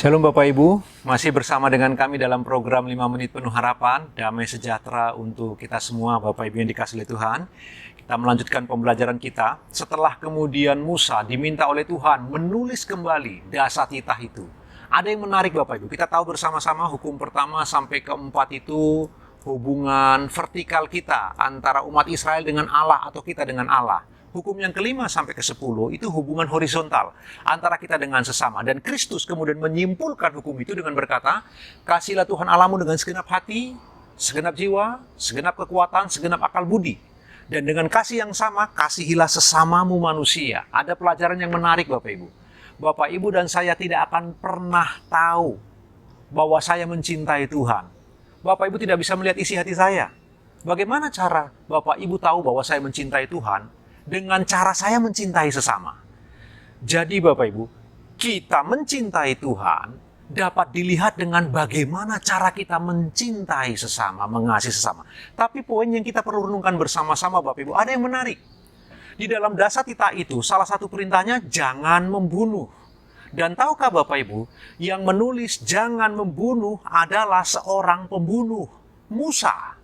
Shalom Bapak Ibu, masih bersama dengan kami dalam program 5 Menit Penuh Harapan, Damai Sejahtera untuk kita semua Bapak Ibu yang dikasihi oleh Tuhan. Kita melanjutkan pembelajaran kita setelah kemudian Musa diminta oleh Tuhan menulis kembali dasar titah itu. Ada yang menarik Bapak Ibu, kita tahu bersama-sama hukum pertama sampai keempat itu hubungan vertikal kita antara umat Israel dengan Allah atau kita dengan Allah. Hukum yang kelima sampai ke 10 itu hubungan horizontal antara kita dengan sesama. Dan Kristus kemudian menyimpulkan hukum itu dengan berkata, kasihilah Tuhan Allahmu dengan segenap hati, segenap jiwa, segenap kekuatan, segenap akal budi. Dan dengan kasih yang sama, kasihilah sesamamu manusia. Ada pelajaran yang menarik Bapak Ibu. Bapak Ibu dan saya tidak akan pernah tahu bahwa saya mencintai Tuhan. Bapak Ibu tidak bisa melihat isi hati saya. Bagaimana cara Bapak Ibu tahu bahwa saya mencintai Tuhan? Dengan cara saya mencintai sesama. Jadi Bapak Ibu, kita mencintai Tuhan dapat dilihat dengan bagaimana cara kita mencintai sesama, mengasihi sesama. Tapi poin yang kita perlu renungkan bersama-sama Bapak Ibu, ada yang menarik. Di dalam dasar titah itu, salah satu perintahnya jangan membunuh. Dan tahukah Bapak Ibu, yang menulis jangan membunuh adalah seorang pembunuh, Musa.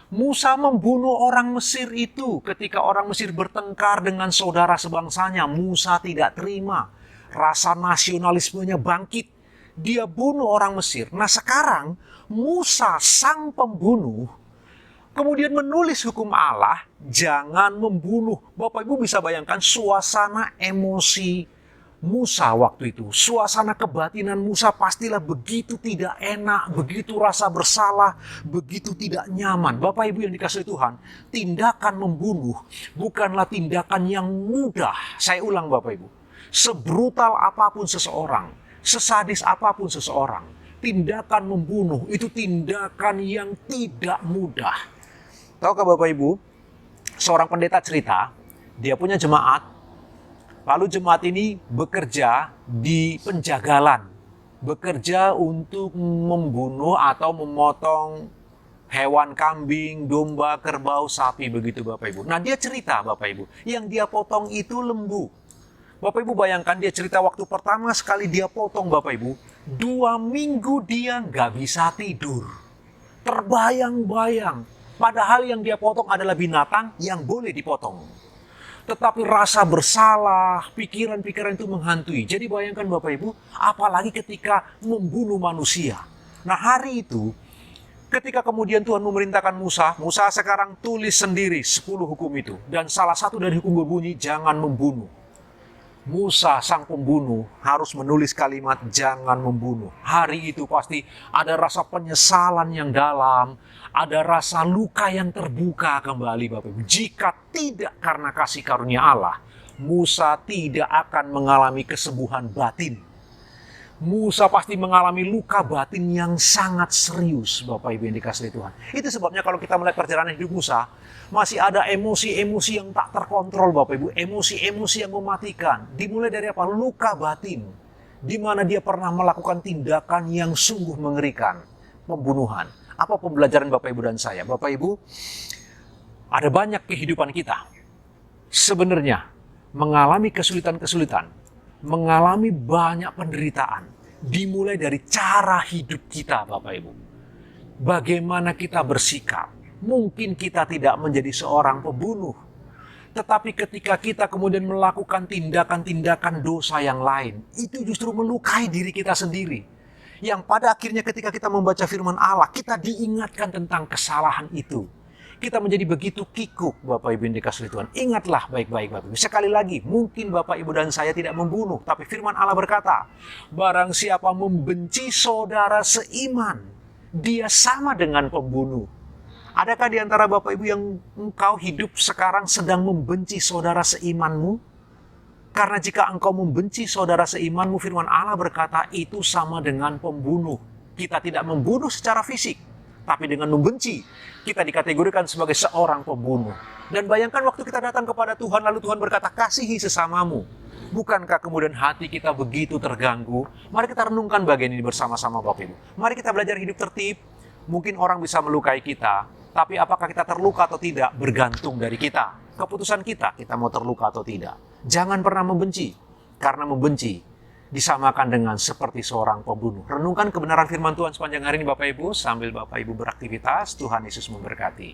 Musa membunuh orang Mesir itu ketika orang Mesir bertengkar dengan saudara sebangsanya. Musa tidak terima. Rasa nasionalismenya bangkit. Dia bunuh orang Mesir. Nah sekarang Musa sang pembunuh kemudian menulis hukum Allah, jangan membunuh. Bapak Ibu bisa bayangkan suasana emosi Musa waktu itu. Suasana kebatinan Musa pastilah begitu tidak enak, begitu rasa bersalah, begitu tidak nyaman. Bapak Ibu yang dikasihi Tuhan, tindakan membunuh bukanlah tindakan yang mudah. Saya ulang Bapak Ibu, sebrutal apapun seseorang, sesadis apapun seseorang, tindakan membunuh itu tindakan yang tidak mudah. Tahukah Bapak Ibu, seorang pendeta cerita, dia punya jemaat. Lalu jemaat ini bekerja di penjagalan, bekerja untuk membunuh atau memotong hewan kambing, domba, kerbau, sapi, begitu Bapak Ibu. Nah dia cerita Bapak Ibu, yang dia potong itu lembu. Bapak Ibu bayangkan dia cerita waktu pertama sekali dia potong Bapak Ibu, 2 minggu dia nggak bisa tidur. Terbayang-bayang, padahal yang dia potong adalah binatang yang boleh dipotong. Tetapi rasa bersalah, pikiran-pikiran itu menghantui. Jadi bayangkan Bapak Ibu, apalagi ketika membunuh manusia. Nah hari itu, ketika kemudian Tuhan memerintahkan Musa sekarang tulis sendiri 10 hukum itu. Dan salah satu dari hukum berbunyi, jangan membunuh. Musa sang pembunuh harus menulis kalimat jangan membunuh. Hari itu pasti ada rasa penyesalan yang dalam, ada rasa luka yang terbuka kembali Bapak Ibu. Jika tidak karena kasih karunia Allah, Musa tidak akan mengalami kesembuhan batin. Musa pasti mengalami luka batin yang sangat serius Bapak Ibu yang dikasihi Tuhan. Itu sebabnya kalau kita melihat perjalanan hidup Musa, masih ada emosi-emosi yang tak terkontrol Bapak Ibu. Emosi-emosi yang mematikan. Dimulai dari apa? Luka batin. Di mana dia pernah melakukan tindakan yang sungguh mengerikan. Pembunuhan. Apa pembelajaran Bapak Ibu dan saya? Bapak Ibu, ada banyak kehidupan kita. Sebenarnya mengalami kesulitan-kesulitan. Mengalami banyak penderitaan. Dimulai dari cara hidup kita Bapak Ibu. Bagaimana kita bersikap. Mungkin kita tidak menjadi seorang pembunuh. Tetapi ketika kita kemudian melakukan tindakan-tindakan dosa yang lain, itu justru melukai diri kita sendiri. Yang pada akhirnya ketika kita membaca firman Allah, kita diingatkan tentang kesalahan itu. Kita menjadi begitu kikuk Bapak Ibu yang dikasihi Tuhan. Ingatlah baik-baik Bapak Ibu. Sekali lagi, mungkin Bapak Ibu dan saya tidak membunuh. Tapi firman Allah berkata, barang siapa membenci saudara seiman, dia sama dengan pembunuh. Adakah di antara Bapak Ibu yang engkau hidup sekarang sedang membenci saudara seimanmu? Karena jika engkau membenci saudara seimanmu, firman Allah berkata itu sama dengan pembunuh. Kita tidak membunuh secara fisik, tapi dengan membenci, kita dikategorikan sebagai seorang pembunuh. Dan bayangkan waktu kita datang kepada Tuhan, lalu Tuhan berkata, kasihi sesamamu. Bukankah kemudian hati kita begitu terganggu? Mari kita renungkan bagian ini bersama-sama Bapak Ibu. Mari kita belajar hidup tertib. Mungkin orang bisa melukai kita, tapi apakah kita terluka atau tidak bergantung dari kita. Keputusan kita mau terluka atau tidak. Jangan pernah membenci, karena membenci disamakan dengan seperti seorang pembunuh. Renungkan kebenaran firman Tuhan sepanjang hari ini Bapak Ibu, sambil Bapak Ibu beraktivitas. Tuhan Yesus memberkati.